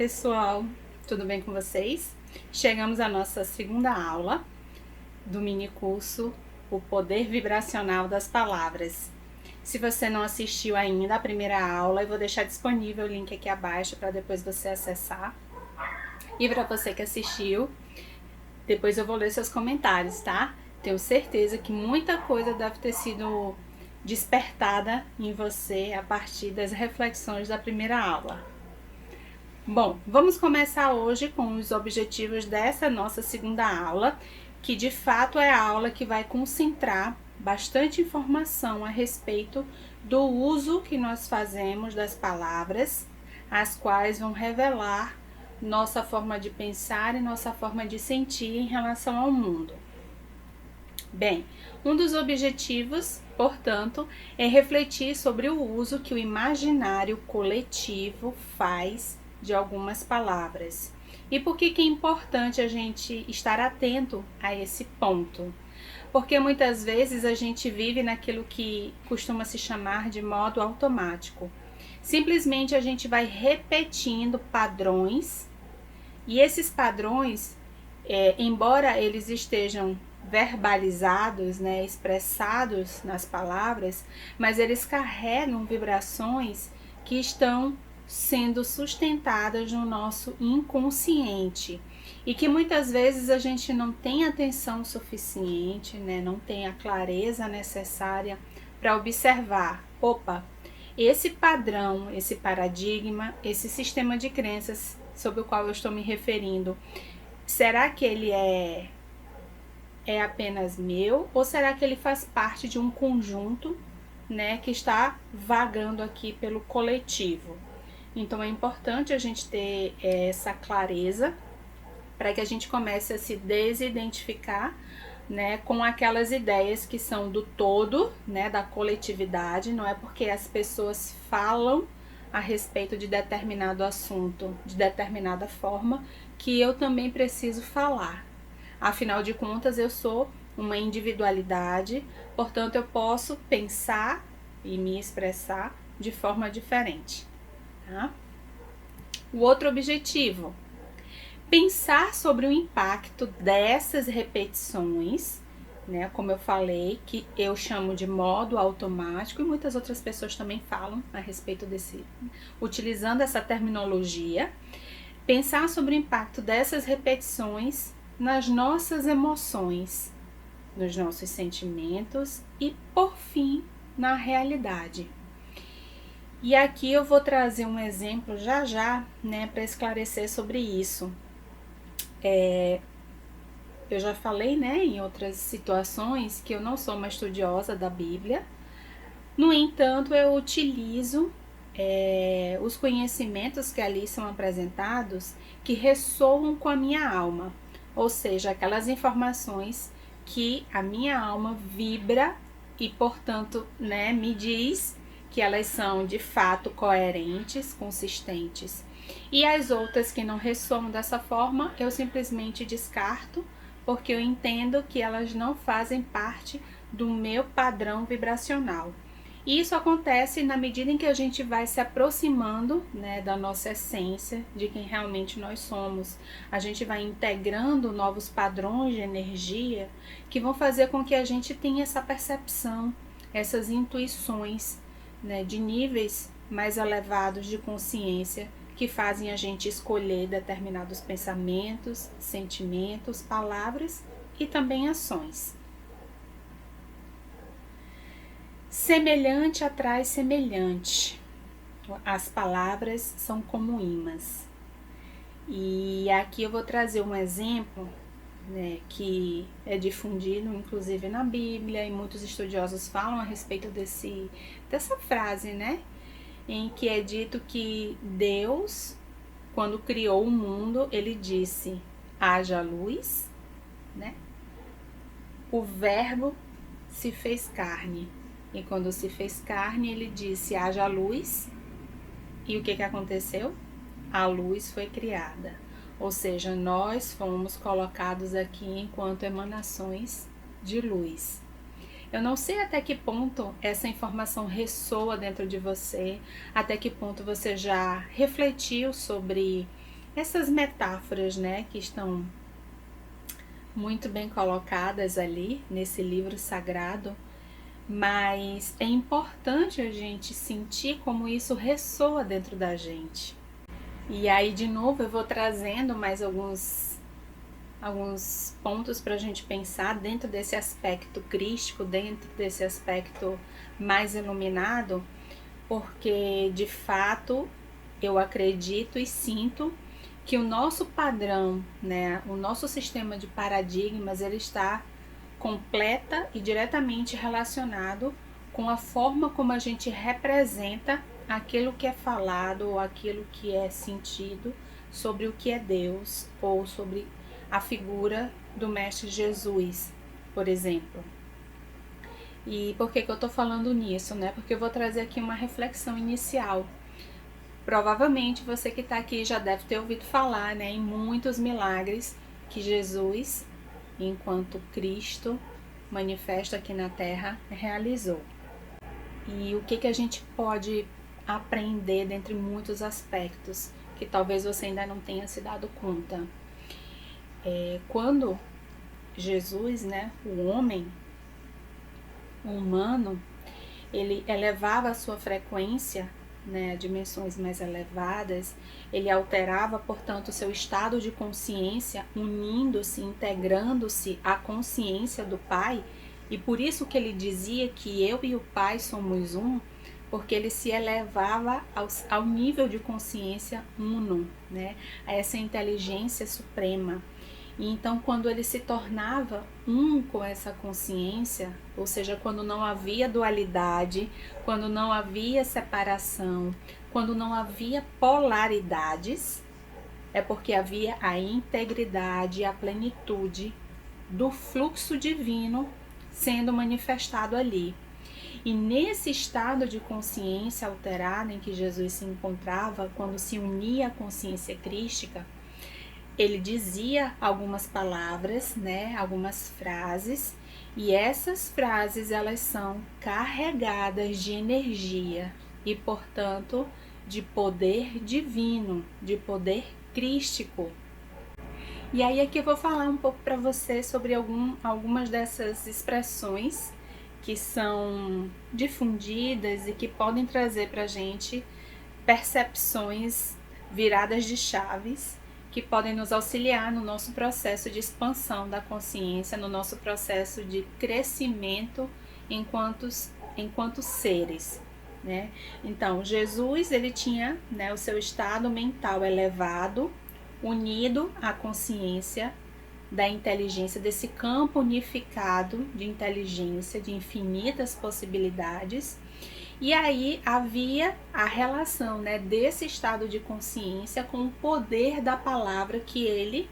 pessoal, tudo bem com vocês? Chegamos à nossa segunda aula do mini curso O Poder Vibracional das Palavras. Se você não assistiu ainda a primeira aula, eu vou deixar disponível o link aqui abaixo para depois você acessar. E para você que assistiu, depois eu vou ler seus comentários, tá? Tenho certeza que muita coisa deve ter sido despertada em você a partir das reflexões da primeira aula. Bom, vamos começar hoje com os objetivos dessa nossa segunda aula, que de fato é a aula que vai concentrar bastante informação a respeito do uso que nós fazemos das palavras, as quais vão revelar nossa forma de pensar e nossa forma de sentir em relação ao mundo. Bem, um dos objetivos, portanto, é refletir sobre o uso que o imaginário coletivo faz de algumas palavras. E por que é importante a gente estar atento a esse ponto? Porque muitas vezes a gente vive naquilo que costuma se chamar de modo automático. Simplesmente a gente vai repetindo padrões e esses padrões, embora eles estejam verbalizados, expressados nas palavras, mas eles carregam vibrações que estão sendo sustentadas no nosso inconsciente e que muitas vezes a gente não tem atenção suficiente, não tem a clareza necessária para observar. Opa, esse padrão, esse paradigma, esse sistema de crenças sobre o qual eu estou me referindo, será que ele é apenas meu ou será que ele faz parte de um conjunto, que está vagando aqui pelo coletivo? Então é importante a gente ter essa clareza para que a gente comece a se desidentificar, com aquelas ideias que são do todo, da coletividade. Não é porque as pessoas falam a respeito de determinado assunto, de determinada forma, que eu também preciso falar. Afinal de contas, eu sou uma individualidade, portanto eu posso pensar e me expressar de forma diferente. Tá? O outro objetivo, pensar sobre o impacto dessas repetições, como eu falei, que eu chamo de modo automático e muitas outras pessoas também falam a respeito utilizando essa terminologia, pensar sobre o impacto dessas repetições nas nossas emoções, nos nossos sentimentos e, por fim, na realidade. E aqui eu vou trazer um exemplo já, para esclarecer sobre isso. Eu já falei, em outras situações que eu não sou uma estudiosa da Bíblia. No entanto, eu utilizo os conhecimentos que ali são apresentados que ressoam com a minha alma. Ou seja, aquelas informações que a minha alma vibra e, portanto, me diz que elas são de fato coerentes, consistentes. E as outras que não ressoam dessa forma, eu simplesmente descarto, porque eu entendo que elas não fazem parte do meu padrão vibracional. E isso acontece na medida em que a gente vai se aproximando, da nossa essência, de quem realmente nós somos. A gente vai integrando novos padrões de energia que vão fazer com que a gente tenha essa percepção, essas intuições, de níveis mais elevados de consciência que fazem a gente escolher determinados pensamentos, sentimentos, palavras e também ações. Semelhante atrai semelhante. As palavras são como ímãs. E aqui eu vou trazer um exemplo, que é difundido inclusive na Bíblia, e muitos estudiosos falam a respeito dessa frase, em que é dito que Deus, quando criou o mundo, ele disse: haja luz, O verbo se fez carne. E quando se fez carne, ele disse: haja luz. E o que aconteceu? A luz foi criada. Ou seja, nós fomos colocados aqui enquanto emanações de luz. Eu não sei até que ponto essa informação ressoa dentro de você, até que ponto você já refletiu sobre essas metáforas, né, que estão muito bem colocadas ali nesse livro sagrado, mas é importante a gente sentir como isso ressoa dentro da gente. E aí, de novo, eu vou trazendo mais alguns pontos para a gente pensar dentro desse aspecto crístico, dentro desse aspecto mais iluminado, porque de fato eu acredito e sinto que o nosso padrão, né, o nosso sistema de paradigmas, ele está completa e diretamente relacionado com a forma como a gente representa aquilo que é falado ou aquilo que é sentido sobre o que é Deus ou sobre a figura do Mestre Jesus, por exemplo. E por que eu estou falando nisso, né? Porque eu vou trazer aqui uma reflexão inicial. Provavelmente você que está aqui já deve ter ouvido falar, né, em muitos milagres que Jesus, enquanto Cristo manifesto aqui na Terra, realizou. E o que a gente pode aprender dentre muitos aspectos que talvez você ainda não tenha se dado conta. Quando Jesus, né, o homem, o humano, ele elevava a sua frequência, né, a dimensões mais elevadas, ele alterava, portanto, o seu estado de consciência, unindo-se, integrando-se à consciência do Pai, e por isso que ele dizia que eu e o Pai somos um, porque ele se elevava ao nível de consciência uno, né, a essa inteligência suprema. E então, quando ele se tornava um com essa consciência, ou seja, quando não havia dualidade, quando não havia separação, quando não havia polaridades, é porque havia a integridade, a plenitude do fluxo divino sendo manifestado ali. E nesse estado de consciência alterada em que Jesus se encontrava, quando se unia à consciência crística, ele dizia algumas palavras, né, algumas frases, e essas frases elas são carregadas de energia e, portanto, de poder divino, de poder crístico. E aí aqui eu vou falar um pouco para você sobre algumas dessas expressões que são difundidas e que podem trazer para a gente percepções viradas de chaves que podem nos auxiliar no nosso processo de expansão da consciência, no nosso processo de crescimento enquanto seres, né? Então, Jesus, ele tinha, né, o seu estado mental elevado, unido à consciência da inteligência, desse campo unificado de inteligência, de infinitas possibilidades. E aí havia a relação, né, desse estado de consciência com o poder da palavra que ele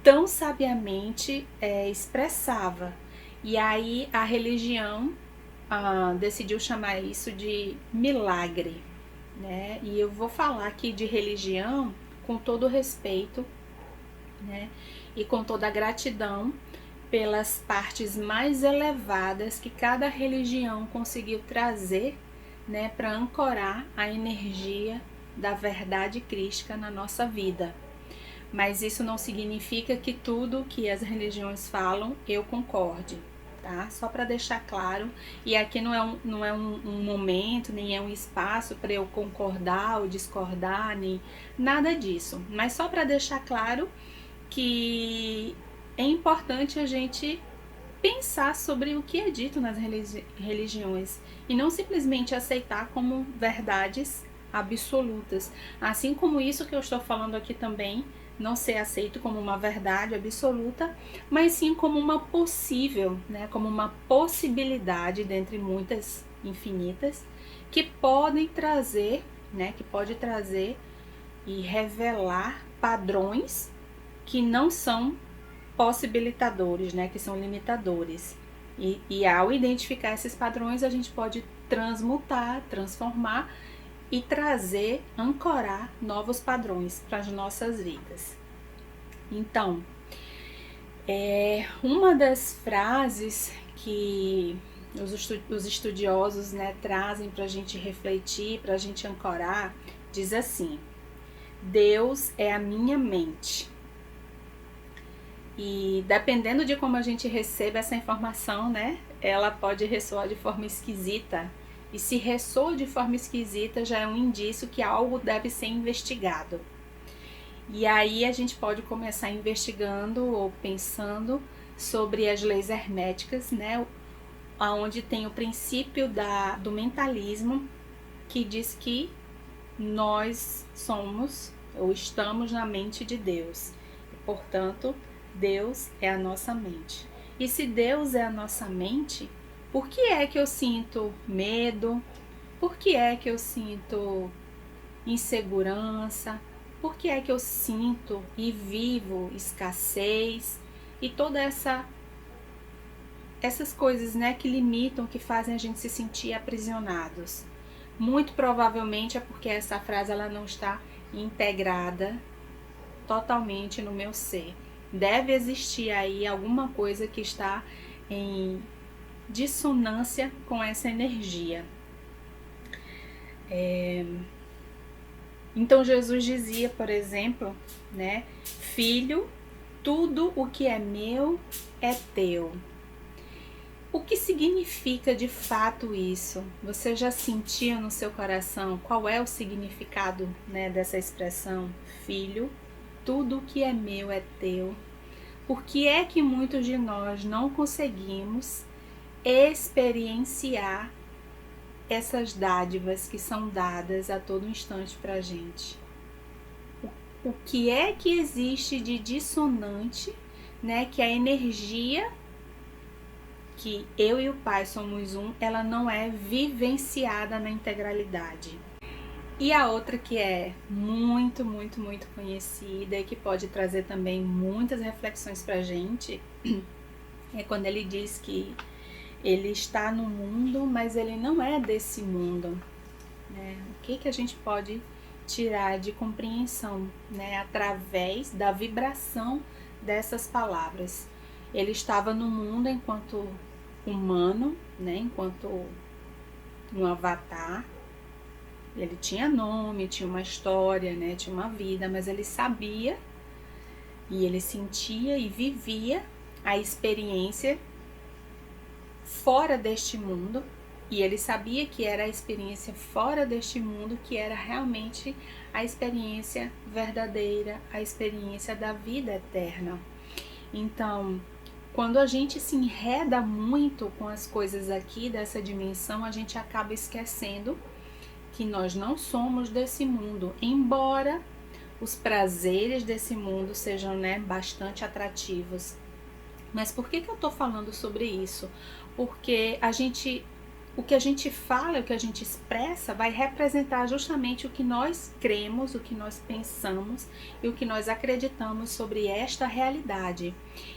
tão sabiamente expressava. E aí a religião decidiu chamar isso de milagre, né? E eu vou falar aqui de religião com todo o respeito, né, e com toda a gratidão pelas partes mais elevadas que cada religião conseguiu trazer, né, para ancorar a energia da verdade crística na nossa vida. Mas isso não significa que tudo que as religiões falam eu concorde, tá? Só para deixar claro, e aqui não é um momento, nem é um espaço para eu concordar ou discordar, nem nada disso. Mas só para deixar claro que é importante a gente pensar sobre o que é dito nas religiões e não simplesmente aceitar como verdades absolutas. Assim como isso que eu estou falando aqui também não ser aceito como uma verdade absoluta, mas sim como uma possível, né, como uma possibilidade dentre muitas infinitas que podem trazer, né, que pode trazer e revelar padrões que não são possibilitadores, né, que são limitadores. E ao identificar esses padrões, a gente pode transmutar, transformar e trazer, ancorar novos padrões para as nossas vidas. Então, uma das frases que os estudiosos, né, trazem para a gente refletir, para a gente ancorar, diz assim: Deus é a minha mente. E dependendo de como a gente recebe essa informação, né, ela pode ressoar de forma esquisita. E se ressoa de forma esquisita, já é um indício que algo deve ser investigado. E aí a gente pode começar investigando ou pensando sobre as leis herméticas, né, onde tem o princípio do mentalismo, que diz que nós somos ou estamos na mente de Deus. E, portanto, Deus é a nossa mente. E se Deus é a nossa mente, por que é que eu sinto medo? Por que é que eu sinto insegurança? Por que é que eu sinto e vivo escassez? E toda essas coisas, né, que limitam, que fazem a gente se sentir aprisionados. Muito provavelmente é porque essa frase ela não está integrada totalmente no meu ser. Deve existir aí alguma coisa que está em dissonância com essa energia. Então Jesus dizia, por exemplo, né, filho, tudo o que é meu é teu. O que significa de fato isso? Você já sentiu no seu coração qual é o significado, né, dessa expressão? Filho, tudo o que é meu é teu. Por que é que muitos de nós não conseguimos experienciar essas dádivas que são dadas a todo instante para a gente? O que é que existe de dissonante, né, que a energia que eu e o Pai somos um, ela não é vivenciada na integralidade. E a outra que é muito, muito, muito conhecida e que pode trazer também muitas reflexões pra gente, é quando ele diz que ele está no mundo, mas ele não é desse mundo, né? O que a gente pode tirar de compreensão, né, através da vibração dessas palavras? Ele estava no mundo enquanto humano, né, enquanto um avatar. Ele tinha nome, tinha uma história, né, tinha uma vida, mas ele sabia e ele sentia e vivia a experiência fora deste mundo, e ele sabia que era a experiência fora deste mundo que era realmente a experiência verdadeira, a experiência da vida eterna. Então, quando a gente se enreda muito com as coisas aqui dessa dimensão, a gente acaba esquecendo que nós não somos desse mundo, embora os prazeres desse mundo sejam, né, bastante atrativos. Mas por que eu tô falando sobre isso? Porque o que a gente fala, o que a gente expressa vai representar justamente o que nós cremos, o que nós pensamos e o que nós acreditamos sobre esta realidade.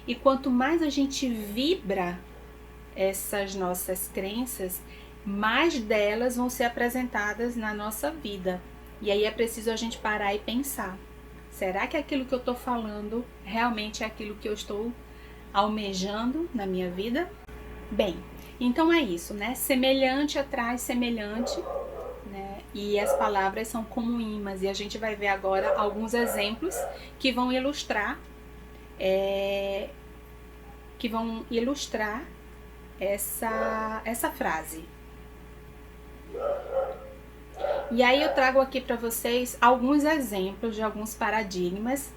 E quanto mais a gente vibra essas nossas crenças, mais delas vão ser apresentadas na nossa vida. E aí é preciso a gente parar e pensar: será que aquilo que eu estou falando realmente é aquilo que eu estou almejando na minha vida? Bem, então é isso, né? Semelhante atrai semelhante, né? E as palavras são como ímãs. E a gente vai ver agora alguns exemplos que vão ilustrar essa frase. E aí eu trago aqui para vocês alguns exemplos de alguns paradigmas,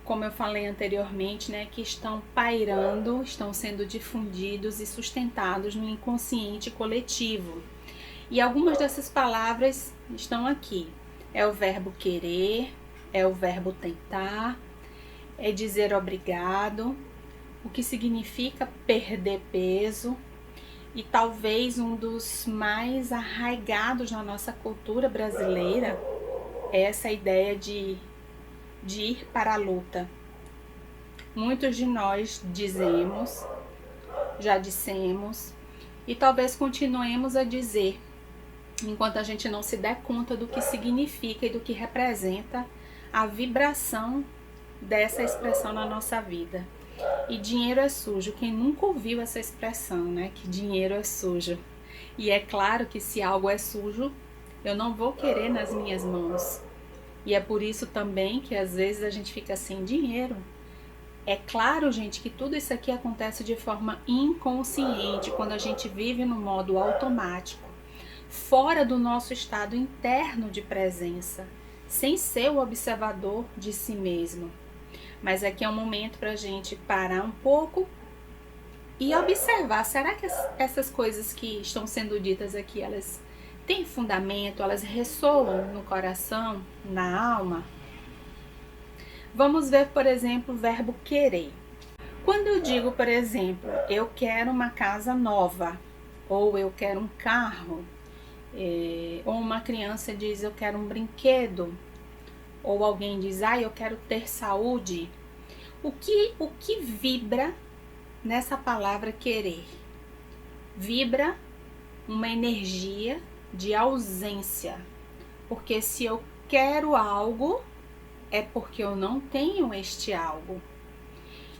como eu falei anteriormente, né, que estão pairando, estão sendo difundidos e sustentados no inconsciente coletivo. E algumas dessas palavras estão aqui. É o verbo querer, é o verbo tentar, é dizer obrigado, o que significa perder peso. E talvez um dos mais arraigados na nossa cultura brasileira é essa ideia de ir para a luta. Muitos de nós dizemos, já dissemos, e talvez continuemos a dizer, enquanto a gente não se der conta do que significa e do que representa a vibração dessa expressão na nossa vida. E dinheiro é sujo. Quem nunca ouviu essa expressão, né? Que dinheiro é sujo. E é claro que se algo é sujo, eu não vou querer nas minhas mãos. E é por isso também que às vezes a gente fica sem dinheiro. É claro, gente, que tudo isso aqui acontece de forma inconsciente, quando a gente vive no modo automático, fora do nosso estado interno de presença, sem ser o observador de si mesmo. Mas aqui é um momento para a gente parar um pouco e observar, será que essas coisas que estão sendo ditas aqui, elas têm fundamento, elas ressoam no coração, na alma? Vamos ver, por exemplo, o verbo querer. Quando eu digo, por exemplo, eu quero uma casa nova, ou eu quero um carro, ou uma criança diz eu quero um brinquedo, ou alguém diz eu quero ter saúde, o que vibra nessa palavra querer? Vibra uma energia de ausência, porque se eu quero algo, é porque eu não tenho este algo.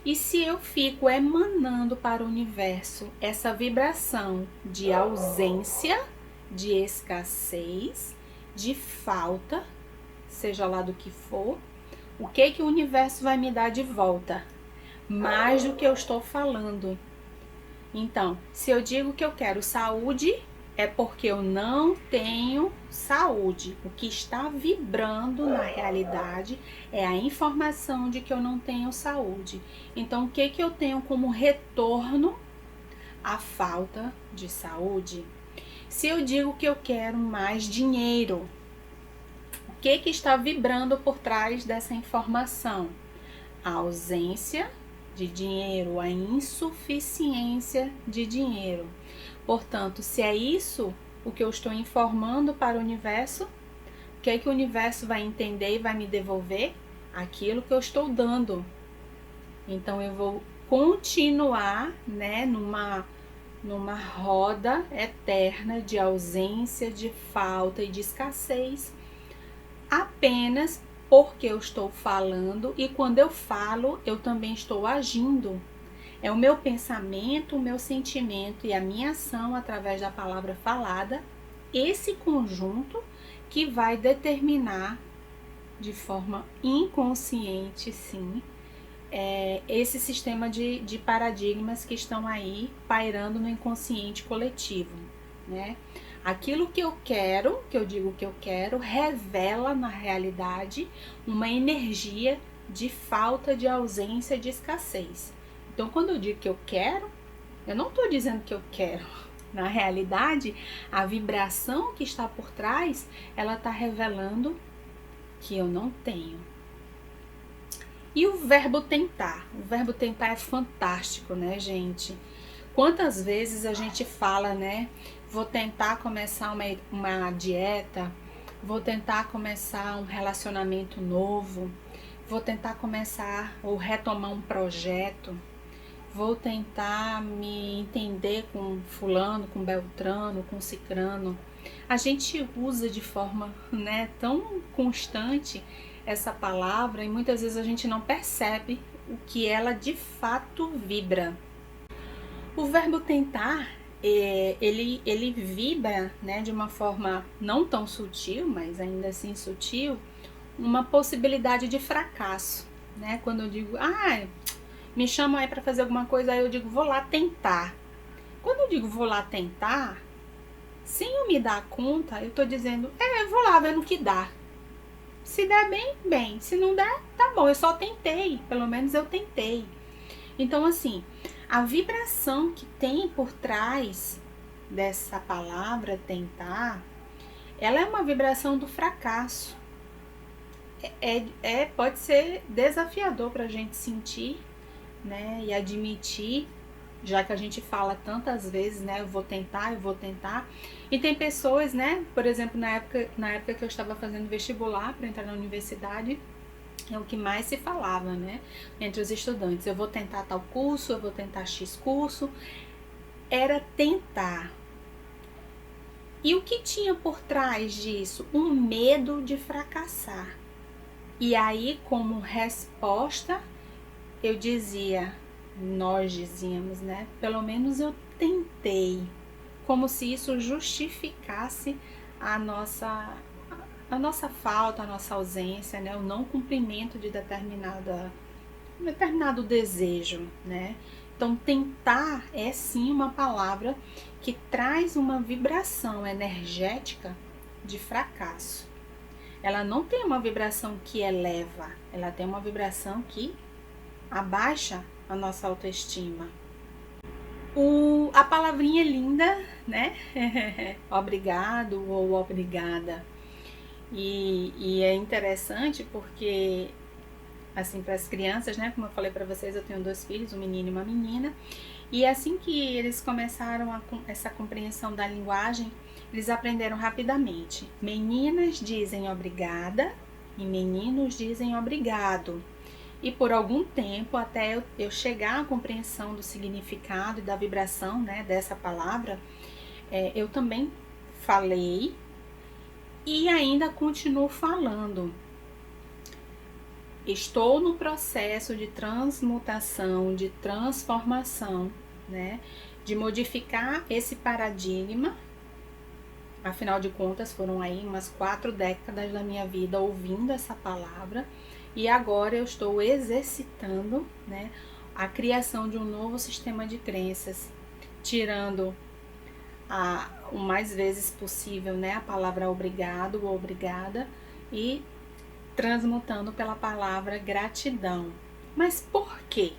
E se eu fico emanando para o universo essa vibração de ausência, de escassez, de falta, seja lá do que for, o que o universo vai me dar de volta? Mais do que eu estou falando. Então, se eu digo que eu quero saúde, é porque eu não tenho saúde. O que está vibrando na realidade é a informação de que eu não tenho saúde. Então, o que eu tenho como retorno? A falta de saúde. Se eu digo que eu quero mais dinheiro, o que está vibrando por trás dessa informação? A ausência de dinheiro, a insuficiência de dinheiro. Portanto, se é isso o que eu estou informando para o universo, o que o universo vai entender e vai me devolver? Aquilo que eu estou dando. Então, eu vou continuar, numa roda eterna de ausência, de falta e de escassez, apenas porque eu estou falando, e quando eu falo, eu também estou agindo. É o meu pensamento, o meu sentimento e a minha ação através da palavra falada, esse conjunto que vai determinar de forma inconsciente, sim, esse sistema de paradigmas que estão aí pairando no inconsciente coletivo, né? Aquilo que eu quero, que eu digo que eu quero, revela na realidade uma energia de falta, de ausência, de escassez. Então, quando eu digo que eu quero, eu não estou dizendo que eu quero. Na realidade, a vibração que está por trás, ela está revelando que eu não tenho. E o verbo tentar? O verbo tentar é fantástico, né, gente? Quantas vezes a gente fala, né? Vou tentar começar uma dieta, vou tentar começar um relacionamento novo, vou tentar começar ou retomar um projeto, vou tentar me entender com fulano, com beltrano, com cicrano. A gente usa de forma, né, tão constante essa palavra e muitas vezes a gente não percebe o que ela de fato vibra. O verbo tentar, ele vibra, né, de uma forma não tão sutil, mas ainda assim sutil, uma possibilidade de fracasso, né? Quando eu digo, me chamam aí para fazer alguma coisa, aí eu digo, vou lá tentar. Quando eu digo vou lá tentar, sem eu me dar conta, eu tô dizendo, eu vou lá ver no que dá. Se der bem, bem. Se não der, tá bom, eu só tentei. Pelo menos eu tentei. Então, assim, a vibração que tem por trás dessa palavra tentar, ela é uma vibração do fracasso. Pode ser desafiador pra gente sentir, né? E admitir, já que a gente fala tantas vezes, né? Eu vou tentar. E tem pessoas, né? Por exemplo, na época que eu estava fazendo vestibular para entrar na universidade, é o que mais se falava, né? Entre os estudantes. Eu vou tentar tal curso, eu vou tentar X curso. Era tentar. E o que tinha por trás disso? Um medo de fracassar. E aí, como resposta, nós dizíamos, né? Pelo menos eu tentei. Como se isso justificasse a a nossa falta, a nossa ausência, né? O não cumprimento de determinado desejo, né? Então, tentar é sim uma palavra que traz uma vibração energética de fracasso. Ela não tem uma vibração que eleva, ela tem uma vibração que abaixa a nossa autoestima. A palavrinha é linda, né? Obrigado ou obrigada. E é interessante porque, assim, para as crianças, né? Como eu falei para vocês, eu tenho 2 filhos, um menino e uma menina. E assim que eles começaram essa compreensão da linguagem, eles aprenderam rapidamente. Meninas dizem obrigada e meninos dizem obrigado. E por algum tempo, até eu chegar à compreensão do significado e da vibração, né, dessa palavra, eu também falei e ainda continuo falando. Estou no processo de transmutação, de transformação, né, de modificar esse paradigma. Afinal de contas, foram aí umas 4 décadas da minha vida ouvindo essa palavra. E agora eu estou exercitando, né, a criação de um novo sistema de crenças, tirando o mais vezes possível, né, a palavra obrigado ou obrigada e transmutando pela palavra gratidão. Mas por quê?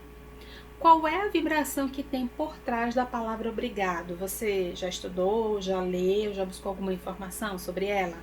Qual é a vibração que tem por trás da palavra obrigado? Você já estudou, já leu, já buscou alguma informação sobre ela?